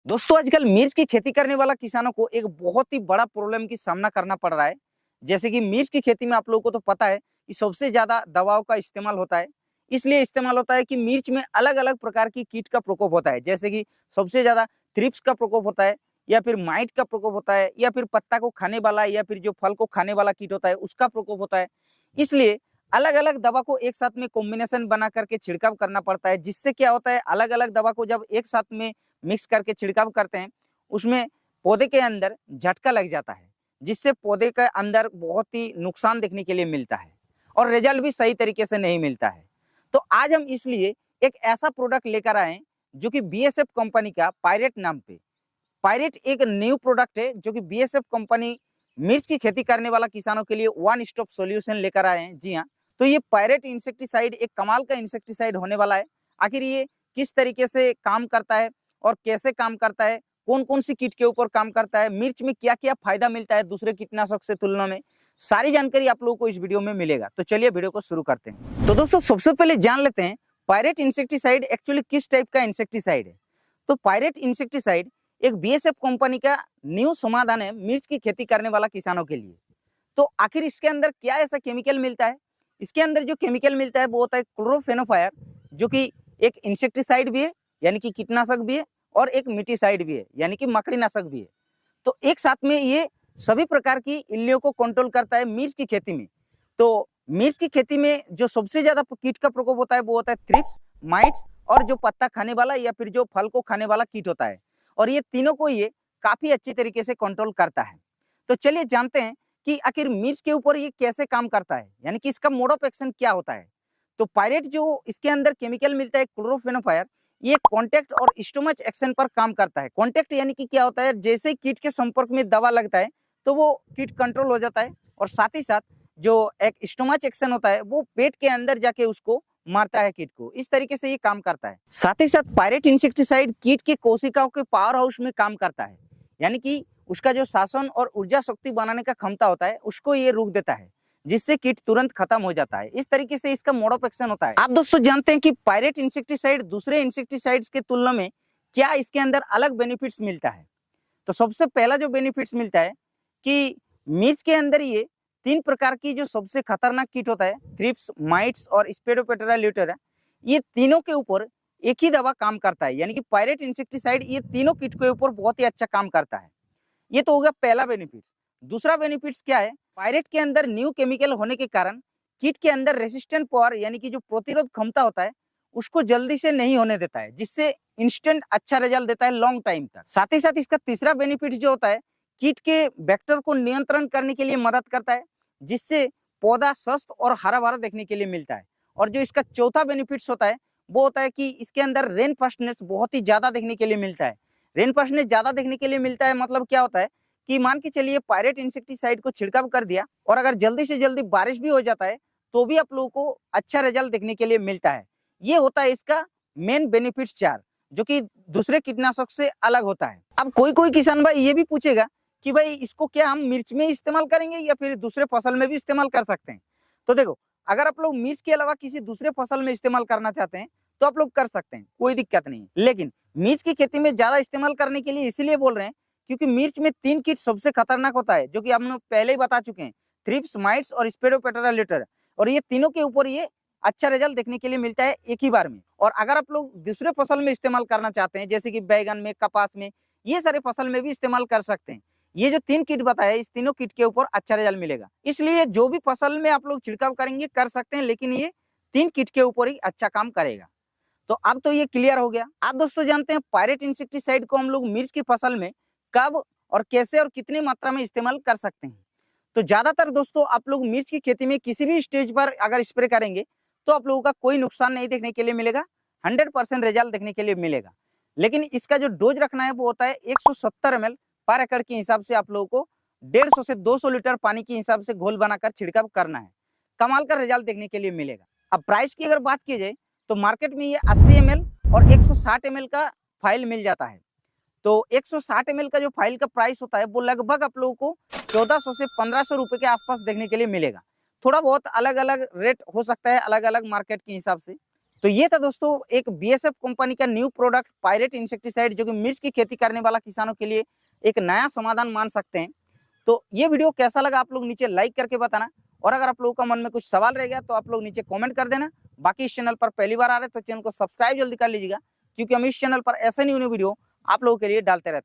दोस्तों आजकल मिर्च की खेती करने वाला किसानों को एक बहुत ही बड़ा प्रॉब्लम की सामना करना पड़ रहा है। जैसे कि मिर्च की खेती में आप लोगों को तो पता है कि सबसे ज्यादा दवाओं का इस्तेमाल होता है। इसलिए इस्तेमाल होता है कि मिर्च में अलग अलग प्रकार की कीट का प्रकोप होता है। जैसे कि सबसे ज्यादा थ्रिप्स का प्रकोप होता है, या फिर माइट का प्रकोप होता है, या फिर पत्ता को खाने वाला या फिर जो फल को खाने वाला कीट होता है उसका प्रकोप होता है। इसलिए अलग अलग दवा को एक साथ में कॉम्बिनेशन बना करके छिड़काव करना पड़ता है। जिससे क्या होता है, अलग अलग दवा को जब एक साथ में मिक्स करके छिड़काव करते हैं, उसमें पौधे के अंदर झटका लग जाता है, जिससे पौधे के अंदर बहुत ही नुकसान देखने के लिए मिलता है और रिजल्ट भी सही तरीके से नहीं मिलता है। तो आज हम इसलिए एक ऐसा प्रोडक्ट लेकर आए हैं जो कि बीएसएफ कंपनी का पायरेट नाम पे। पायरेट एक न्यू प्रोडक्ट है जो कि बीएसएफ कंपनी मिर्च की खेती करने वाला किसानों के लिए वन स्टॉप सॉल्यूशन लेकर आए हैं। जी हाँ, तो ये पायरेट इंसेक्टिसाइड एक कमाल का इंसेक्टिसाइड होने वाला है। आखिर ये किस तरीके से काम करता है और कैसे काम करता है, कौन कौन सी कीट के ऊपर काम करता है, मिर्च में क्या क्या फायदा मिलता है दूसरे कीटनाशक से तुलना में, सारी जानकारी आप लोगों को इस वीडियो में मिलेगा। तो चलिए वीडियो को शुरू करते हैं। तो दोस्तों सबसे पहले जान लेते हैं पायरेट इंसेक्टिसाइड एक्चुअली किस टाइप का इंसेक्टिसाइड है। तो पायरेट इंसेक्टिसाइड एक बीएसएफ कंपनी का न्यू समाधान है मिर्च की खेती करने वाला किसानों के लिए। तो आखिर इसके अंदर क्या ऐसा केमिकल मिलता है? इसके अंदर जो केमिकल मिलता है वो होता है क्लोरोफेनोफायर, जो कि एक इंसेक्टिसाइड भी है यानी कि कीटनाशक भी है, और एक मिटीसाइड भी है यानी कि मकड़ी नाशक भी है। तो एक साथ में ये सभी प्रकार की इल्लियों को कंट्रोल करता है मिर्च की खेती में। तो मिर्च की खेती में जो सबसे ज्यादा कीट का प्रकोप होता है वो होता है थ्रिप्स, माइट्स और जो पत्ता खाने वाला या फिर जो फल को खाने वाला कीट होता है। और ये तीनों को ये काफी अच्छी तरीके से कंट्रोल करता है। तो चलिए जानते हैं कि आखिर मिर्च के ऊपर ये कैसे काम करता है, यानी कि इसका मोड ऑफ एक्शन क्या होता है। तो पायरेट जो इसके अंदर केमिकल मिलता है क्लोरोफेनोफायर, ये कॉन्टैक्ट और स्टोमच एक्शन पर काम करता है। कॉन्टैक्ट यानी कि क्या होता है, जैसे ही कीट के संपर्क में दवा लगता है तो वो कीट कंट्रोल हो जाता है, और साथ ही साथ जो एक स्टोमच एक्शन होता है वो पेट के अंदर जाके उसको मारता है कीट को। इस तरीके से ये काम करता है। साथ ही साथ पायरेट इंसेक्टिसाइड कीट के कोशिकाओं के पावर हाउस में काम करता है, यानी कि उसका जो शासन और ऊर्जा शक्ति बनाने का क्षमता होता है उसको ये रोक देता है, जिससे कीट तुरंत खत्म हो जाता है। इस तरीके से इसका मोड ऑफ एक्शन होता है। आप दोस्तों जानते हैं कि पायरेट इंसेक्टिसाइड दूसरे इंसेक्टिसाइड्स के तुलना में क्या इसके अंदर अलग बेनिफिट्स मिलता है। तो सबसे पहला जो बेनिफिट्स मिलता है कि मिर्च के अंदर ये तीन प्रकार की जो सबसे खतरनाक कीट होता है, थ्रिप्स, माइट्स और स्पेडोपेटेरा ल्यूटेरा, ये तीनों के ऊपर एक ही दवा काम करता है। यानी कि पायरेट इंसेक्टिसाइड ये तीनों कीट के ऊपर बहुत ही अच्छा काम करता है। ये तो हो गया पहला बेनिफिट। दूसरा बेनिफिट्स क्या है, पायरेट के अंदर न्यू केमिकल होने के कारण कीट के अंदर रेसिस्टेंट पावर यानी कि जो प्रतिरोध क्षमता होता है उसको जल्दी से नहीं होने देता है, जिससे इंस्टेंट अच्छा रिजल्ट देता है लॉन्ग टाइम तक। साथ ही साथ इसका तीसरा बेनिफिट जो होता है, कीट के वेक्टर को नियंत्रण करने के लिए मदद करता है, जिससे पौधा स्वस्थ और हरा भरा देखने के लिए मिलता है। और जो इसका चौथा बेनिफिट्स होता है वो होता है कि इसके अंदर रेन फास्टनेस बहुत ही ज्यादा देखने के लिए मिलता है। रेन फास्टनेस ज्यादा देखने के लिए मिलता है मतलब क्या होता है कि मान के चलिए पायरेट इंसेक्टिसाइड को छिड़काव कर दिया और अगर जल्दी से जल्दी बारिश भी हो जाता है तो भी आप लोगों को अच्छा रिजल्ट देखने के लिए मिलता है। ये होता है इसका मेन बेनिफिट्स चार, जो कि दूसरे कीटनाशक से अलग होता है। अब कोई कोई किसान भाई ये भी पूछेगा कि भाई इसको क्या हम मिर्च में इस्तेमाल करेंगे या फिर दूसरे फसल में भी इस्तेमाल कर सकते हैं। तो देखो, अगर आप लोग मिर्च के अलावा किसी दूसरे फसल में इस्तेमाल करना चाहते हैं तो आप लोग कर सकते हैं, कोई दिक्कत नहीं है। लेकिन मिर्च की खेती में ज्यादा इस्तेमाल करने के लिए इसीलिए बोल रहे हैं क्योंकि मिर्च में तीन कीट सबसे खतरनाक होता है, जो कि हम लोग पहले ही बता चुके हैं, थ्रिप्स, माइट्स और स्पेडोपेटेरा ल्यूटेरा। और ये तीनों के ऊपर ये अच्छा रिजल्ट देखने के लिए मिलता है एक ही बार में। और अगर आप लोग दूसरे फसल में इस्तेमाल करना चाहते हैं जैसे कि बैगन में, कपास में, ये सारे फसल में भी इस्तेमाल कर सकते हैं। ये जो तीन किट बताया, इस तीनों किट के ऊपर अच्छा रिजल्ट मिलेगा। इसलिए जो भी फसल में आप लोग छिड़काव करेंगे कर सकते हैं, लेकिन ये तीन किट के ऊपर ही अच्छा काम करेगा। तो अब तो ये क्लियर हो गया। आप दोस्तों जानते हैं पायरेट इंसेक्टिसाइड को हम लोग मिर्च की फसल में कब और कैसे और कितनी मात्रा में इस्तेमाल कर सकते हैं। तो ज्यादातर दोस्तों आप लोग मिर्च की खेती में किसी भी स्टेज पर अगर स्प्रे करेंगे तो आप लोगों का कोई नुकसान नहीं देखने के लिए मिलेगा, 100% रिजल्ट देखने के लिए मिलेगा। लेकिन इसका जो डोज रखना है वो होता है 170 ml पर एकड़ के हिसाब से। आप लोगों को 150 से 200 लीटर पानी के हिसाब से घोल बनाकर छिड़काव करना है, कमाल का रिजल्ट देखने के लिए मिलेगा। अब प्राइस की अगर बात की जाए तो मार्केट में ये 80 ml और 160 ml का फाइल मिल जाता है। तो 160 ml का जो फाइल का प्राइस होता है वो लगभग आप लोगों को 1400 से 1500 रुपए के आसपास देखने के लिए मिलेगा। थोड़ा बहुत अलग अलग रेट हो सकता है अलग अलग मार्केट के हिसाब से। तो ये था दोस्तों एक बीएसएफ कंपनी का न्यू प्रोडक्ट पायरेट इंसेक्टिसाइड, जो कि मिर्च की खेती करने वाला किसानों के लिए एक नया समाधान मान सकते हैं। तो ये वीडियो कैसा लगा आप लोग नीचे लाइक करके बताना, और अगर आप लोगों का मन में कुछ सवाल रह गया तो आप लोग नीचे कमेंट कर देना। बाकी इस चैनल पर पहली बार आ रहे तो चैनल को सब्सक्राइब जल्दी कर लीजिएगा, क्योंकि हम इस चैनल पर ऐसे न्यू वीडियो आप लोगों के लिए डालते रहते हैं।